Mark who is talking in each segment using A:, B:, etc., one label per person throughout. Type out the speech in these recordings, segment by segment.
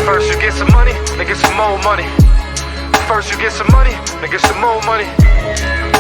A: First you get some money, then get some more money. First you get some money, then get some more money.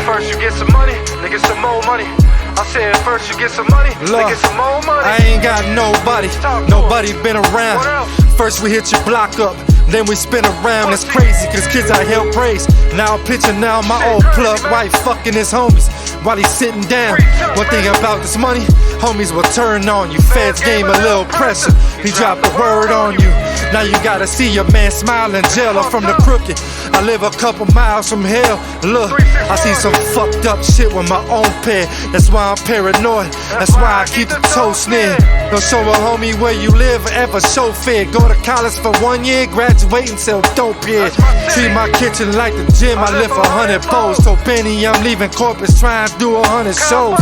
A: First you get some money, then get some more money. I said first you get some money, then get some more money.
B: I ain't got nobody been around. First we hit your block up, then we spin around. It's crazy cause kids I help raise. Now picture now my old plug wife fucking his homies while he's sitting down. One thing about this money, homies will turn on you. Feds gave a little pressure, he dropped a word on you. Now you gotta see your man smiling jail or from the crooked. I live a couple miles from hell. Look, I see some fucked up shit with my own pair. That's why I'm paranoid, that's why I keep the toast near. Don't show a homie where you live or ever show fear. Go to college for 1 year, graduate and sell dope here. Treat my kitchen like the gym, I lift 100 poles. So Benny, I'm leaving corpus trying to do 100 shows.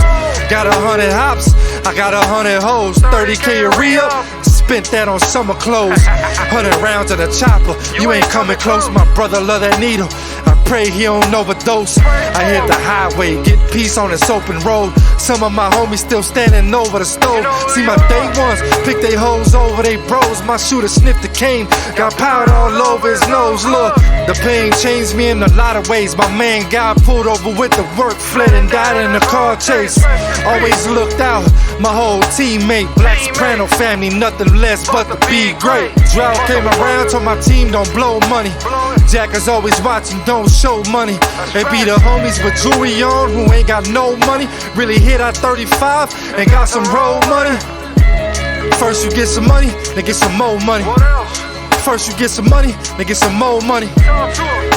B: Got 100 hops, I got 100 hoes. 30K a re-up, spent that on summer clothes. 100 rounds of the chopper, you ain't coming close. My brother love that needle, I pray he don't overdose. I hit the highway, get peace on this open road. Some of my homies still standing over the stove. See my day ones, pick they hoes over they bros. My shooter sniffed the cane, got powder all over his nose. Look, the pain changed me in a lot of ways. My man got pulled over with the work, fled and died in a car chase. Always looked out, my whole teammate, Black Soprano family, nothing less but to be great. Drought came around, told my team don't blow money. Jack is always watching, don't show money. They be the homies with jewelry on who ain't got no money. Really hit at 35 and got some road money. First you get some money, then get some more money. First you get some money, then get some more money.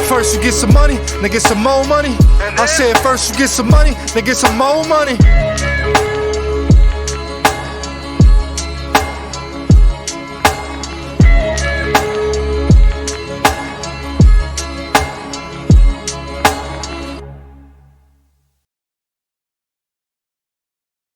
B: First you get some money, then get some more money. I said first you get some money, then get some more money.